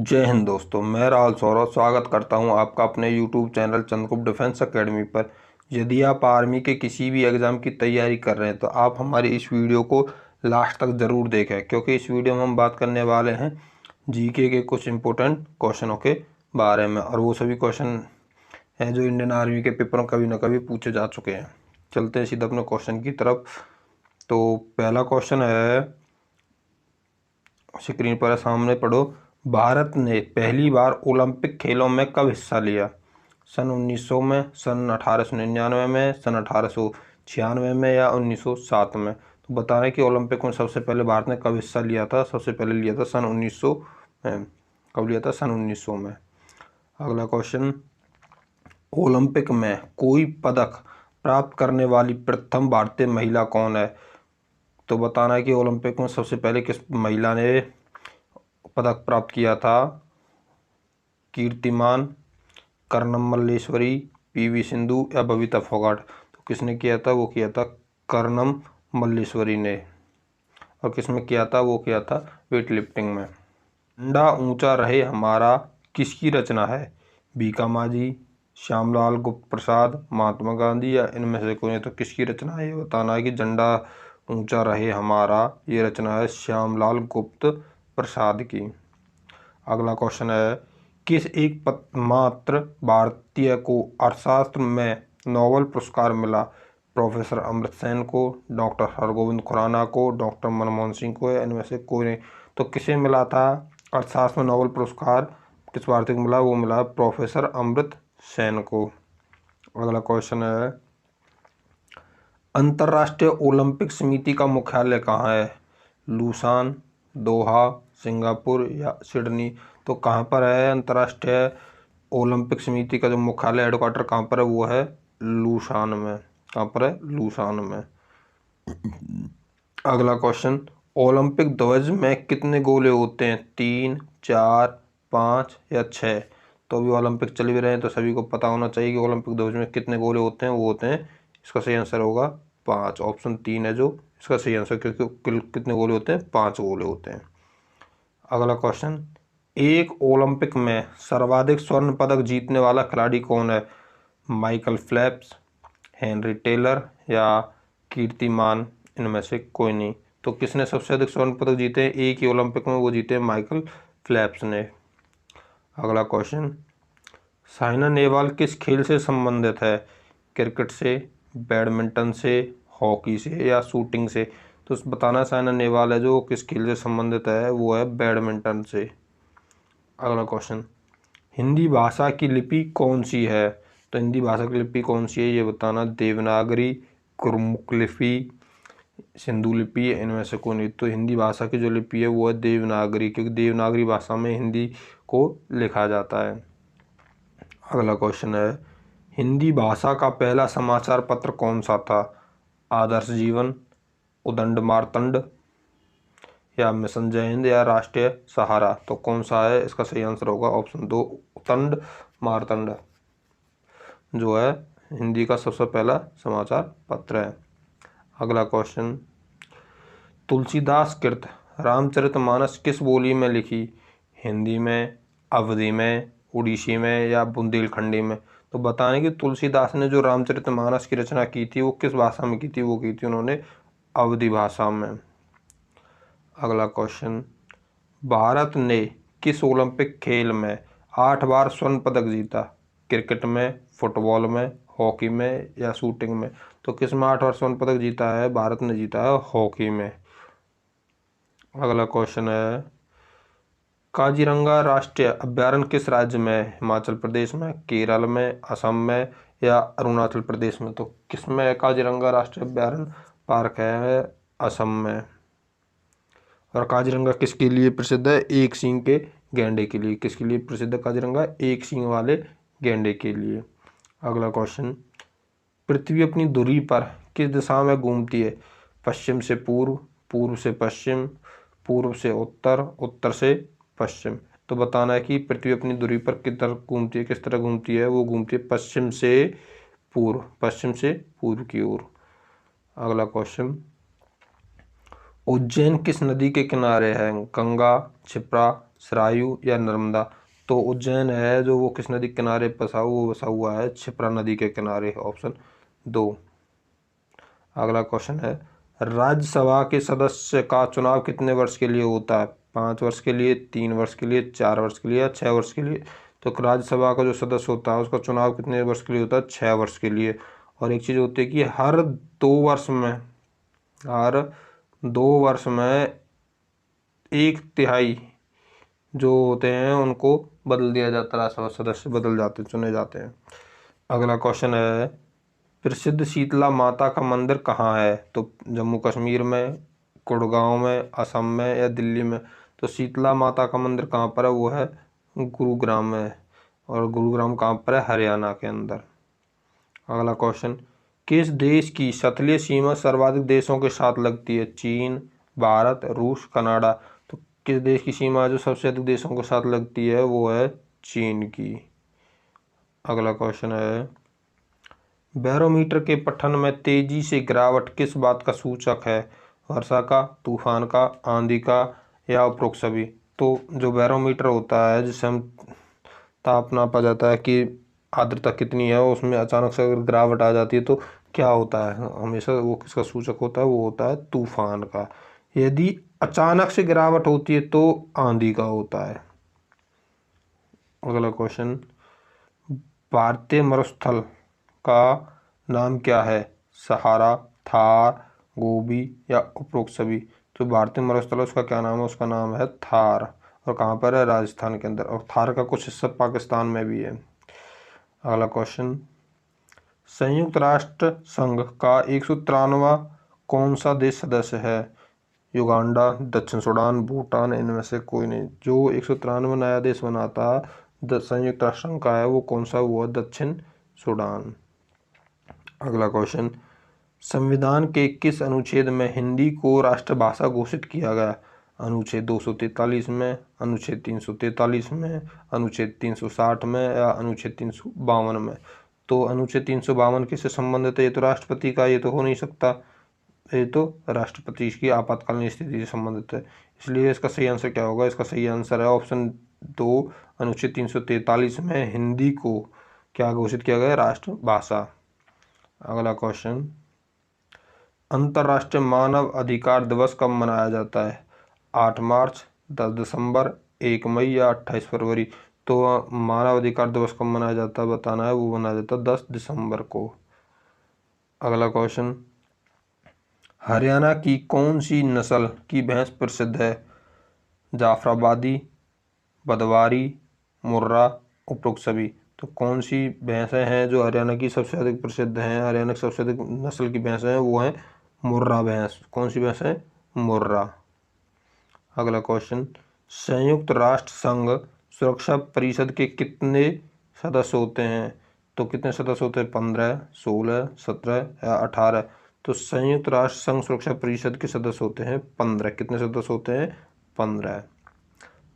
जय हिंद दोस्तों, मैं राहुल सौरभ स्वागत करता हूं आपका अपने YouTube channel Chandragupta defence academy पर। यदि आप आर्मी के किसी भी एग्ज़ाम की तैयारी कर रहे हैं तो आप हमारी इस वीडियो को लास्ट तक ज़रूर देखें, क्योंकि इस वीडियो में हम बात करने वाले हैं जीके के कुछ इम्पोर्टेंट क्वेश्चनों के बारे में, और वो सभी क्वेश्चन हैं जो इंडियन आर्मी के पेपरों कभी ना कभी पूछे जा चुके हैं। चलते हैं सीधा अपने क्वेश्चन की तरफ। तो पहला क्वेश्चन है, स्क्रीन पर सामने पढ़ो। भारत ने पहली बार ओलंपिक खेलों में कब हिस्सा लिया? सन 1900 में, सन 1899 में, सन 1896 में या 1907 में? तो बता रहे हैं कि ओलंपिक में सबसे पहले भारत ने कब हिस्सा लिया था। सबसे पहले लिया था सन 1900 में। कब लिया था? सन 1900 में। अगला क्वेश्चन, ओलंपिक में कोई पदक प्राप्त करने वाली प्रथम भारतीय महिला कौन है? तो बताना है कि ओलंपिक में सबसे पहले किस महिला ने पदक प्राप्त किया था। कीर्तिमान, कर्णम मल्लेश्वरी, पीवी सिंधु या बबीता फोगाट? तो किसने किया था? वो किया था कर्णम मल्लेश्वरी ने। और किसमें किया था? वो किया था वेट लिफ्टिंग में। झंडा ऊंचा रहे हमारा किसकी रचना है? बीका माझी, श्यामलाल गुप्त प्रसाद, महात्मा गांधी या इनमें से कोई? तो किसकी रचना है ये बताना है कि झंडा ऊंचा रहे हमारा, ये रचना है श्यामलाल गुप्त प्रसाद की। अगला क्वेश्चन है, किस एक मात्र भारतीय को अर्थशास्त्र में नोबेल पुरस्कार मिला? प्रोफेसर अमर्त्य सेन को, डॉक्टर हरगोविंद खुराना को, डॉक्टर मनमोहन सिंह को या इनमें से कोई नहीं? तो किसे मिला था अर्थशास्त्र में नोबेल पुरस्कार? किस भारतीय को मिला? वो मिला प्रोफेसर अमर्त्य सेन को। अगला क्वेश्चन है, अंतर्राष्ट्रीय ओलंपिक समिति का मुख्यालय कहाँ है? लूसान, दोहा, सिंगापुर या सिडनी? तो कहाँ पर है अंतर्राष्ट्रीय ओलंपिक समिति का जो मुख्यालय हेडक्वार्टर कहाँ पर है? वो है लूसान में। कहाँ पर है? लूसान में। अगला क्वेश्चन, ओलंपिक ध्वज में कितने गोले होते हैं? 3, 4, 5 या 6? तो अभी ओलंपिक चल भी रहे हैं तो सभी को पता होना चाहिए कि ओलंपिक ध्वज में कितने गोले होते हैं। वो होते हैं, इसका सही आंसर होगा 5। ऑप्शन 3 है जो इसका सही आंसर, क्योंकि कितने गोले होते हैं? 5 गोले होते हैं। अगला क्वेश्चन, एक ओलंपिक में सर्वाधिक स्वर्ण पदक जीतने वाला खिलाड़ी कौन है? माइकल फेल्प्स, हेनरी टेलर या कीर्तिमान? इनमें से कोई नहीं। तो किसने सबसे अधिक स्वर्ण पदक जीते हैं एक ही ओलंपिक में? वो जीते माइकल फेल्प्स ने। अगला क्वेश्चन, साइना नेहवाल किस खेल से संबंधित है? क्रिकेट से, बैडमिंटन से, हॉकी से या शूटिंग से? तो बताना साइना नेहवाल है जो किस खेल से संबंधित है, वो है बैडमिंटन से। अगला क्वेश्चन, हिंदी भाषा की लिपि कौन सी है? तो हिंदी भाषा की लिपि कौन सी है ये बताना। देवनागरी, गुरमुख लिपि, सिंधु लिपि, इनमें से कोई नहीं। तो हिंदी भाषा की जो लिपि है वो है देवनागरी, क्योंकि देवनागरी भाषा में हिंदी को लिखा जाता है। अगला क्वेश्चन है, हिंदी भाषा का पहला समाचार पत्र कौन सा था? आदर्श जीवन, उदंड मार्तंड या मिशन जय हिंद या राष्ट्रीय सहारा? तो कौन सा है? इसका सही आंसर होगा ऑप्शन 2, उदंड मार्तंड, जो है हिंदी का सबसे पहला समाचार पत्र है। अगला क्वेश्चन, तुलसीदास कृत रामचरितमानस किस बोली में लिखी? हिंदी में, अवधी में, उड़ीसी में या बुंदेलखंडी में? तो बताने कि तुलसीदास ने जो रामचरितमानस की रचना की थी वो किस भाषा में की थी? वो की थी उन्होंने अवधी भाषा में। अगला क्वेश्चन, भारत ने किस ओलंपिक खेल में 8 बार स्वर्ण पदक जीता? क्रिकेट में, फुटबॉल में, हॉकी में या शूटिंग में? तो किस में 8 बार स्वर्ण पदक जीता है? भारत ने जीता है हॉकी में। अगला क्वेश्चन है, काजीरंगा राष्ट्रीय अभयारण्य किस राज्य में है? हिमाचल प्रदेश में, केरल में, असम में या अरुणाचल प्रदेश में? तो किस में काजीरंगा राष्ट्रीय अभयारण्य पार्क है? असम में। और काजीरंगा किसके लिए प्रसिद्ध है? एक सींग के गैंडे के लिए। किसके लिए प्रसिद्ध है काजीरंगा? एक सींग वाले गैंडे के लिए। अगला क्वेश्चन, पृथ्वी अपनी धुरी पर किस दिशा में घूमती है? पश्चिम से पूर्व, पूर्व से पश्चिम, पूर्व से उत्तर, उत्तर से पश्चिम? तो बताना है कि पृथ्वी अपनी धुरी पर किस तरह घूमती है। किस तरह घूमती है? वो घूमती है पश्चिम से पूर्व, पश्चिम से पूर्व की ओर। अगला क्वेश्चन, उज्जैन किस नदी के किनारे है? गंगा, क्षिप्रा, सरायू या नर्मदा? तो उज्जैन है जो वो किस नदी के किनारे वो बसा हुआ है क्षिप्रा नदी के किनारे, ऑप्शन 2। अगला क्वेश्चन है, राज्यसभा के सदस्य का चुनाव कितने वर्ष के लिए होता है? 5 वर्ष के लिए, 3 वर्ष के लिए, 4 वर्ष के लिए या 6 वर्ष के लिए? तो राज्यसभा का जो सदस्य होता है उसका चुनाव कितने वर्ष के लिए होता है? 6 वर्ष के लिए। और एक चीज़ होती है कि हर 2 वर्ष में 1/3 जो होते हैं उनको बदल दिया जाता है, राज्यसभा सदस्य बदल जाते, चुने जाते हैं। अगला क्वेश्चन है, प्रसिद्ध शीतला माता का मंदिर कहाँ है? तो जम्मू कश्मीर में, गुड़गांव में, असम में या दिल्ली में? तो शीतला माता का मंदिर कहाँ पर है? वो है गुरुग्राम में। और गुरुग्राम कहाँ पर है? हरियाणा के अंदर। अगला क्वेश्चन, किस देश की तटीय सीमा सर्वाधिक देशों के साथ लगती है? चीन, भारत, रूस, कनाडा? तो किस देश की सीमा जो सबसे अधिक देशों के साथ लगती है वो है चीन की। अगला क्वेश्चन है, बैरोमीटर के पठन में तेजी से गिरावट किस बात का सूचक है? वर्षा का, तूफान का, आंधी का या उपरोक्त सभी? तो जो बैरोमीटर होता है जिससे हम ताप नापा जाता है कि आर्द्रता कितनी है, उसमें अचानक से अगर गिरावट आ जाती है तो क्या होता है? हमेशा वो किसका सूचक होता है? वो होता है तूफान का। यदि अचानक से गिरावट होती है तो आंधी का होता है। अगला क्वेश्चन, भारतीय मरुस्थल का नाम क्या है? सहारा, थार, गोबी या उपरोक्त सभी? तो भारतीय मरुस्थल उसका क्या नाम है? उसका नाम है थार। और कहाँ पर है? राजस्थान के अंदर। और थार का कुछ हिस्सा पाकिस्तान में भी है। अगला क्वेश्चन, संयुक्त राष्ट्र संघ का 193वां कौन सा देश सदस्य है? युगांडा, दक्षिण सूडान, भूटान, इनमें से कोई नहीं। जो 193वां नया देश बना था संयुक्त राष्ट्र संघ का है वो कौन सा? हुआ दक्षिण सूडान। अगला क्वेश्चन, संविधान के किस अनुच्छेद में हिंदी को राष्ट्रभाषा घोषित किया गया? अनुच्छेद 243 में, अनुच्छेद 343 में, अनुच्छेद 360 में या अनुच्छेद 352 में? तो अनुच्छेद 352 किससे संबंधित है? ये तो राष्ट्रपति का, ये तो हो नहीं सकता, ये तो राष्ट्रपति की आपातकालीन स्थिति से संबंधित है। इसलिए इसका सही आंसर क्या होगा? इसका सही आंसर है ऑप्शन 2, अनुच्छेद 343 में हिंदी को क्या घोषित किया गया? राष्ट्रभाषा। अगला क्वेश्चन, अंतर्राष्ट्रीय मानव अधिकार दिवस कब मनाया जाता है? 8 मार्च, 10 दिसंबर, 1 मई या 28 फरवरी? तो मानव अधिकार दिवस कब मनाया जाता है बताना है। वो मनाया जाता है 10 दिसंबर को। अगला क्वेश्चन, हरियाणा की कौन सी नस्ल की भैंस प्रसिद्ध है? जाफराबादी, भदवारी, मुर्रा, उपरोक्त सभी? तो कौन सी भैंसें हैं जो हरियाणा की सबसे अधिक प्रसिद्ध हैं? हरियाणा की सबसे अधिक नस्ल की भैंसें हैं वो हैं मुर्रा भैंस। कौन सी भैंस है? मुर्रा। अगला क्वेश्चन, संयुक्त राष्ट्र संघ सुरक्षा परिषद के कितने सदस्य होते हैं? तो कितने सदस्य होते हैं? 15, 16, 17 या 18? तो संयुक्त राष्ट्र संघ सुरक्षा परिषद के सदस्य होते हैं 15। कितने सदस्य होते हैं? 15।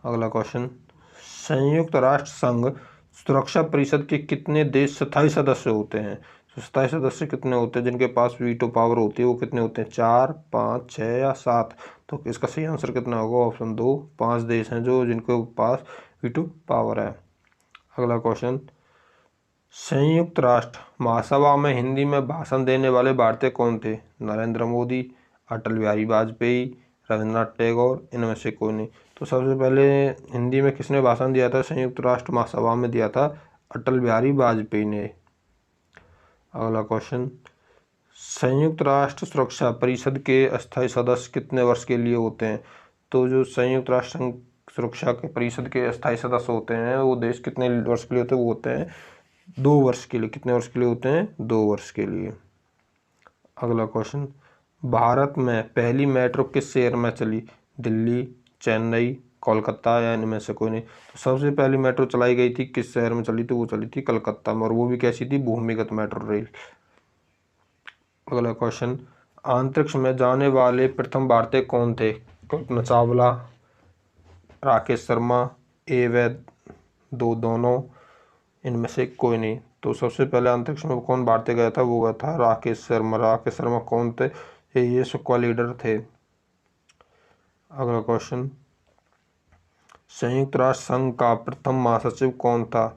अगला क्वेश्चन, संयुक्त राष्ट्र संघ सुरक्षा परिषद के कितने देश स्थायी सदस्य होते हैं? तो स्थायी सदस्य कितने होते हैं जिनके पास वीटो पावर होती है? वो कितने होते हैं? 4, 5, 6 या 7? तो इसका सही आंसर कितना होगा? ऑप्शन 2, 5 देश हैं जो जिनके पास वीटो पावर है। अगला क्वेश्चन, संयुक्त राष्ट्र महासभा में हिंदी में भाषण देने वाले भारतीय कौन थे? नरेंद्र मोदी, अटल बिहारी वाजपेयी, रविन्द्रनाथ टैगोर, इनमें से कोई नहीं। तो सबसे पहले हिंदी में किसने भाषण दिया था? संयुक्त राष्ट्र महासभा में दिया था अटल बिहारी वाजपेयी ने। अगला क्वेश्चन, संयुक्त राष्ट्र सुरक्षा परिषद के अस्थायी सदस्य कितने वर्ष के लिए होते हैं? तो जो संयुक्त राष्ट्र सुरक्षा के परिषद के अस्थायी सदस्य होते हैं वो देश कितने वर्ष के लिए होते हैं? वो होते हैं 2 वर्ष के लिए। कितने वर्ष के लिए होते हैं? 2 वर्ष के लिए। अगला क्वेश्चन, भारत में पहली मेट्रो किस शहर में चली? दिल्ली, चेन्नई, कोलकाता या इनमें से कोई नहीं। तो सबसे पहली मेट्रो चलाई गई थी किस शहर में चली थी? वो चली थी कलकत्ता में। और वो भी कैसी थी? भूमिगत मेट्रो रेल। अगला क्वेश्चन, अंतरिक्ष में जाने वाले प्रथम भारतीय कौन थे? कल्पना चावला, राकेश शर्मा, ए वैद, दोनों, इनमें से कोई नहीं। तो सबसे पहले अंतरिक्ष में कौन भारतीय गया था? वो गया था राकेश शर्मा। राकेश शर्मा कौन थे? ये सुक्वा लीडर थे। अगला क्वेश्चन, संयुक्त राष्ट्र संघ का प्रथम महासचिव कौन था?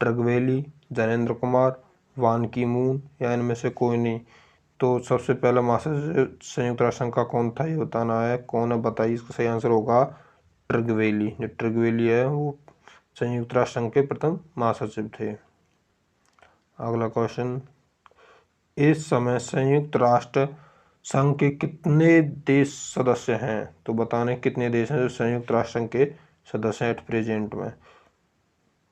टर्गवेली, ज्ञानेंद्र कुमार, वान की मून या इनमें से कोई नहीं? तो सबसे पहला महासचिव संयुक्त राष्ट्र संघ का कौन था ये बताना है। कौन है बताइए। इसका सही आंसर होगा टर्गवेली। जो टर्गवेली है वो संयुक्त राष्ट्र संघ के प्रथम महासचिव थे। अगला क्वेश्चन, इस समय संयुक्त राष्ट्र संघ के कितने देश सदस्य हैं? तो बताने कितने देश हैं जो संयुक्त राष्ट्र संघ के सदस्य हैं एट प्रेजेंट में।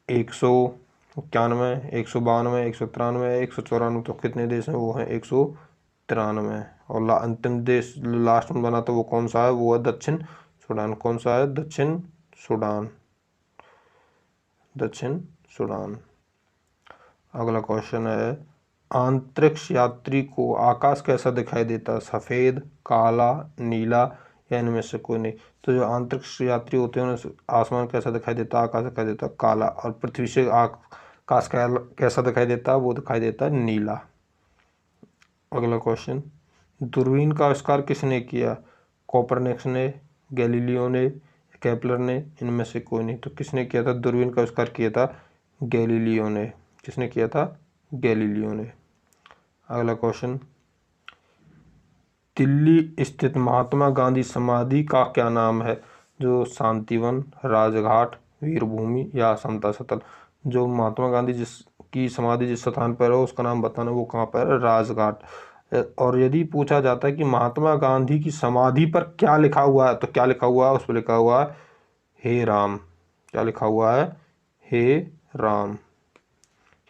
191, 192, 193, 194। तो कितने देश हैं? वो हैं 193। और अंतिम देश लास्ट में बना तो वो कौन सा है? वो है दक्षिण सूडान। कौन सा है? दक्षिण सूडान। दक्षिण सूडान। अगला क्वेश्चन है, अंतरिक्ष यात्री को आकाश कैसा दिखाई देता है? सफ़ेद, काला, नीला या इनमें से कोई नहीं? तो जो अंतरिक्ष यात्री होते हैं उन्हें आसमान कैसा दिखाई देता है? आकाश दिखाई देता है काला। और पृथ्वी से आकाश कैसा दिखाई देता है? वो दिखाई देता है नीला। अगला क्वेश्चन, दूरबीन का आविष्कार किसने किया? कोपरनिकस ने, गैलीलियो ने, केपलर ने, इनमें से कोई नहीं? तो किसने किया था? दूरबीन का आविष्कार किया था गैलीलियो ने। किसने किया था? गैलीलियो ने। अगला क्वेश्चन, दिल्ली स्थित महात्मा गांधी समाधि का क्या नाम है? जो शांतिवन, राजघाट, वीरभूमि या समता स्थल? जो महात्मा गांधी जिसकी समाधि जिस स्थान पर है उसका नाम बताना। वो कहाँ पर है? राजघाट। और यदि पूछा जाता है कि महात्मा गांधी की समाधि पर क्या लिखा हुआ है, तो क्या लिखा हुआ है? उस पर लिखा हुआ है हे राम। क्या लिखा हुआ है? हे राम।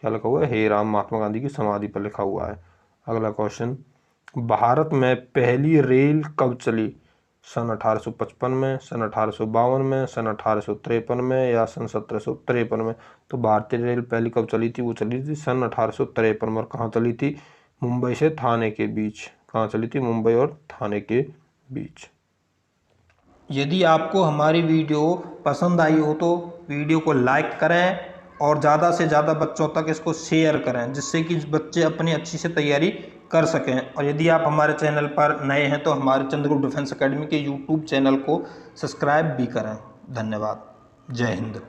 क्या लिखा हुआ है? हे राम। महात्मा गांधी की समाधि पर लिखा हुआ है। अगला क्वेश्चन, भारत में पहली रेल कब चली? सन 1855 में, सन 1852 में, सन 1853 में या सन 1753 में? तो भारतीय रेल पहली कब चली थी? वो चली थी सन 1853 में। और कहाँ चली थी? मुंबई से थाने के बीच। कहाँ चली थी? मुंबई और थाने के बीच। यदि आपको हमारी वीडियो पसंद आई हो तो वीडियो को लाइक करें और ज़्यादा से ज़्यादा बच्चों तक इसको शेयर करें, जिससे कि बच्चे अपनी अच्छी से तैयारी कर सकें। और यदि आप हमारे चैनल पर नए हैं तो हमारे चंद्रगुप्त डिफेंस एकेडमी के यूट्यूब चैनल को सब्सक्राइब भी करें। धन्यवाद। जय हिंद।